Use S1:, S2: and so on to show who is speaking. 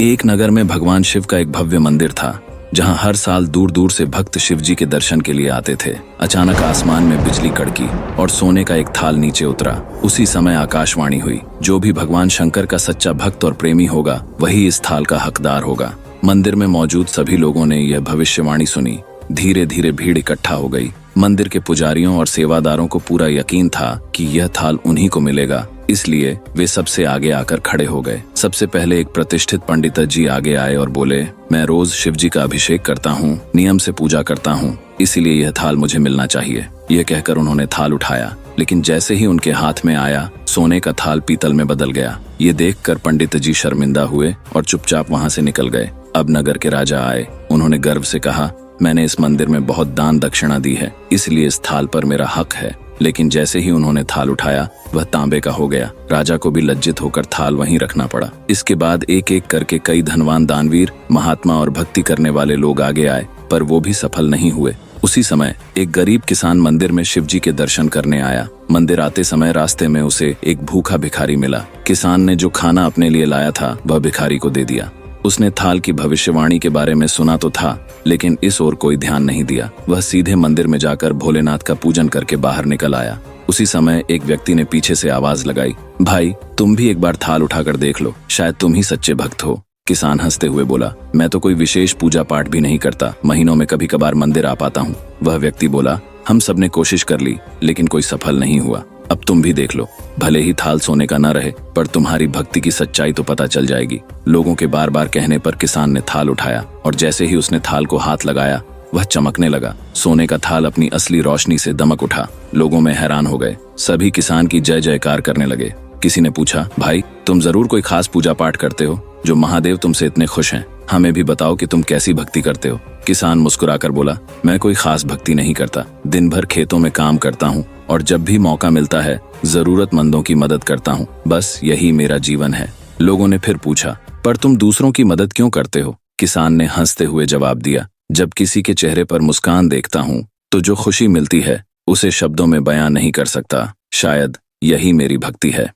S1: एक नगर में भगवान शिव का एक भव्य मंदिर था, जहां हर साल दूर दूर से भक्त शिव जी के दर्शन के लिए आते थे। अचानक आसमान में बिजली कड़की और सोने का एक थाल नीचे उतरा। उसी समय आकाशवाणी हुई, जो भी भगवान शंकर का सच्चा भक्त और प्रेमी होगा, वही इस थाल का हकदार होगा। मंदिर में मौजूद सभी लोगों ने यह भविष्यवाणी सुनी। धीरे धीरे भीड़ इकट्ठा हो गई। मंदिर के पुजारियों और सेवादारों को पूरा यकीन था कि यह थाल उन्हीं को मिलेगा, इसलिए वे सबसे आगे आकर खड़े हो गए। सबसे पहले एक प्रतिष्ठित पंडित जी आगे आए और बोले, मैं रोज शिव जी का अभिषेक करता हूँ, नियम से पूजा करता हूँ, इसीलिए यह थाल मुझे मिलना चाहिए। यह कहकर उन्होंने थाल उठाया, लेकिन जैसे ही उनके हाथ में आया, सोने का थाल पीतल में बदल गया। ये देखकर पंडित जी शर्मिंदा हुए और चुपचाप वहाँ से निकल गए। अब नगर के राजा आए। उन्होंने गर्व से कहा, मैंने इस मंदिर में बहुत दान दक्षिणा दी है, इसलिए इस थाल पर मेरा हक है। लेकिन जैसे ही उन्होंने थाल उठाया, वह तांबे का हो गया। राजा को भी लज्जित होकर थाल वहीं रखना पड़ा। इसके बाद एक एक करके कई धनवान दानवीर, महात्मा और भक्ति करने वाले लोग आगे आए, पर वो भी सफल नहीं हुए। उसी समय एक गरीब किसान मंदिर में शिव जी के दर्शन करने आया। मंदिर आते समय रास्ते में उसे एक भूखा भिखारी मिला। किसान ने जो खाना अपने लिए लाया था, वह भिखारी को दे दिया। उसने थाल की भविष्यवाणी के बारे में सुना तो था, लेकिन इस ओर कोई ध्यान नहीं दिया। वह सीधे मंदिर में जाकर भोलेनाथ का पूजन करके बाहर निकल आया। उसी समय एक व्यक्ति ने पीछे से आवाज लगाई, भाई तुम भी एक बार थाल उठाकर देख लो, शायद तुम ही सच्चे भक्त हो। किसान हंसते हुए बोला, मैं तो कोई विशेष पूजा पाठ भी नहीं करता, महीनों में कभी कभार मंदिर आ पाता हूँ। वह व्यक्ति बोला, हम सबने कोशिश कर ली, लेकिन कोई सफल नहीं हुआ। अब तुम भी देख लो, भले ही थाल सोने का न रहे, पर तुम्हारी भक्ति की सच्चाई तो पता चल जाएगी। लोगों के बार बार कहने पर किसान ने थाल उठाया और जैसे ही उसने थाल को हाथ लगाया, वह चमकने लगा। सोने का थाल अपनी असली रोशनी से दमक उठा। लोगों में हैरान हो गए। सभी किसान की जय जयकार करने लगे। किसी ने पूछा, भाई तुम जरूर कोई खास पूजा पाठ करते हो, जो महादेव तुमसे इतने खुश हैं। हमें भी बताओ कि तुम कैसी भक्ति करते हो। किसान मुस्कुराकर बोला, मैं कोई खास भक्ति नहीं करता, दिन भर खेतों में काम करता हूँ और जब भी मौका मिलता है जरूरतमंदों की मदद करता हूँ, बस यही मेरा जीवन है। लोगों ने फिर पूछा, पर तुम दूसरों की मदद क्यों करते हो? किसान ने हंसते हुए जवाब दिया, जब किसी के चेहरे पर मुस्कान देखता हूँ तो जो खुशी मिलती है उसे शब्दों में बयां नहीं कर सकता। शायद यही मेरी भक्ति है।